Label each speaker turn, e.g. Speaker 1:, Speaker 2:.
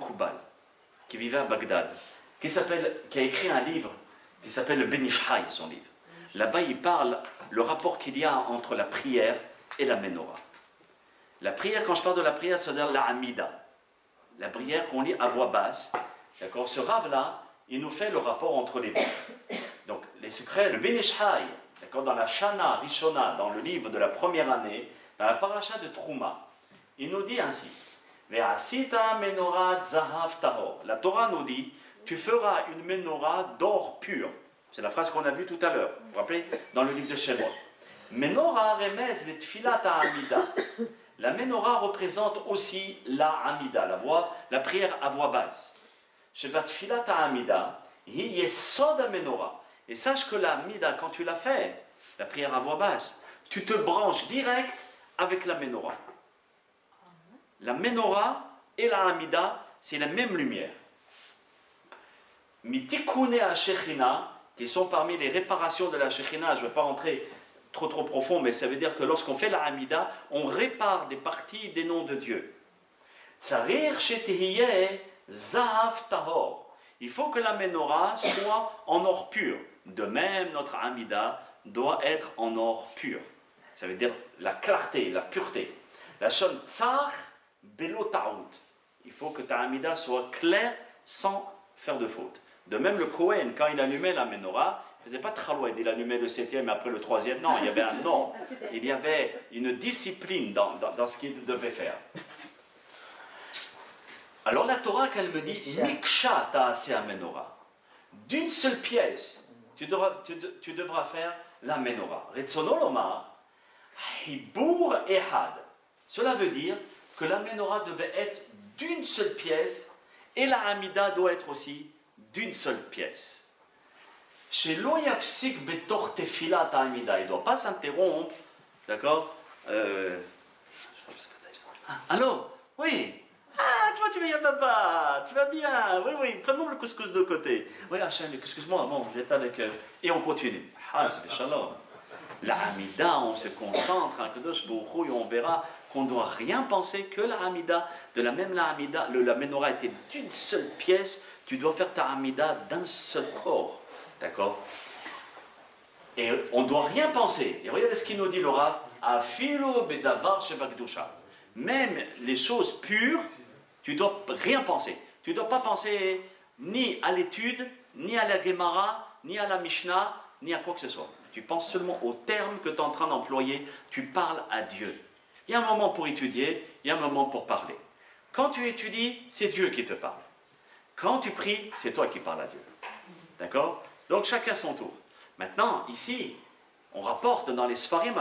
Speaker 1: Makubal, qui vivait à Bagdad, qui a écrit un livre qui s'appelle le Ben Ish Hai, son livre. Là-bas, il parle le rapport qu'il y a entre la prière et la menorah. La prière, quand je parle de la prière, c'est-à-dire la Amida, la prière qu'on lit à voix basse. D'accord. Ce rave-là, il nous fait le rapport entre les deux. Donc, les secrets, le Ben Ish Hai, d'accord, dans la Shana Rishona, dans le livre de la première année, dans la paracha de Trouma, il nous dit ainsi. Ve'asita menorah zahav tahor. La Torah nous dit, tu feras une menorah d'or pur. C'est la phrase qu'on a vue tout à l'heure. Vous vous rappelez, dans le livre de Shemot. Menorah remez le tfilat ha'amida. La menorah représente aussi la amida, la prière à voix basse. Shebat tfilat ha'amida, hi yesod menorah. Et sache que la amida, quand tu la fais, la prière à voix basse, tu te branches direct avec la menorah. La menorah et la amida, c'est la même lumière. Mitikune à Shechina, qui sont parmi les réparations de la Shechina, je ne vais pas rentrer trop profond, mais ça veut dire que lorsqu'on fait la amida, on répare des parties des noms de Dieu. Tsarir shetihiyeh zahav tahor. Il faut que la menorah soit en or pur. De même, notre amida doit être en or pur. Ça veut dire la clarté, la pureté. La shon tsar belo taout. Il faut que ta amida soit claire sans faire de faute. De même, le Kohen, quand il allumait la menorah, il ne faisait pas traloued, il allumait le 7e et après le 3e. Non, il y avait un ordre. Il y avait une discipline dans ce qu'il devait faire. Alors la Torah, qu'elle me dit, Miksha ta'aseh menorah. D'une seule pièce, tu devras faire la menorah. Retzono lomar, hibur ehad. Cela veut dire que la menorah devait être d'une seule pièce et la amida doit être aussi d'une seule pièce. Chez l'oyafsik betor tefilat amida, il ne doit pas s'interrompre, d'accord. Allô, oui. Ah, toi tu vas bien, papa, tu vas bien, oui, prenons le couscous de côté. Oui, Hachem, excuse-moi, bon, j'étais avec... Et on continue. Ah, c'est shalom. La Hamida, on se concentre, et on verra qu'on ne doit rien penser que la Hamida. De la même la Hamida, la menorah était d'une seule pièce, tu dois faire ta Hamida d'un seul corps. D'accord. Et on ne doit rien penser. Et regardez ce qu'il nous dit le Rav. Afilo bedavar shebakdusha. Même les choses pures, tu ne dois rien penser. Tu ne dois pas penser ni à l'étude, ni à la Gemara, ni à la Mishnah, ni à quoi que ce soit. Tu penses seulement aux termes que tu es en train d'employer. Tu parles à Dieu. Il y a un moment pour étudier, il y a un moment pour parler. Quand tu étudies, c'est Dieu qui te parle. Quand tu pries, c'est toi qui parles à Dieu. D'accord? Donc chacun son tour. Maintenant, ici, on rapporte dans les Sfarim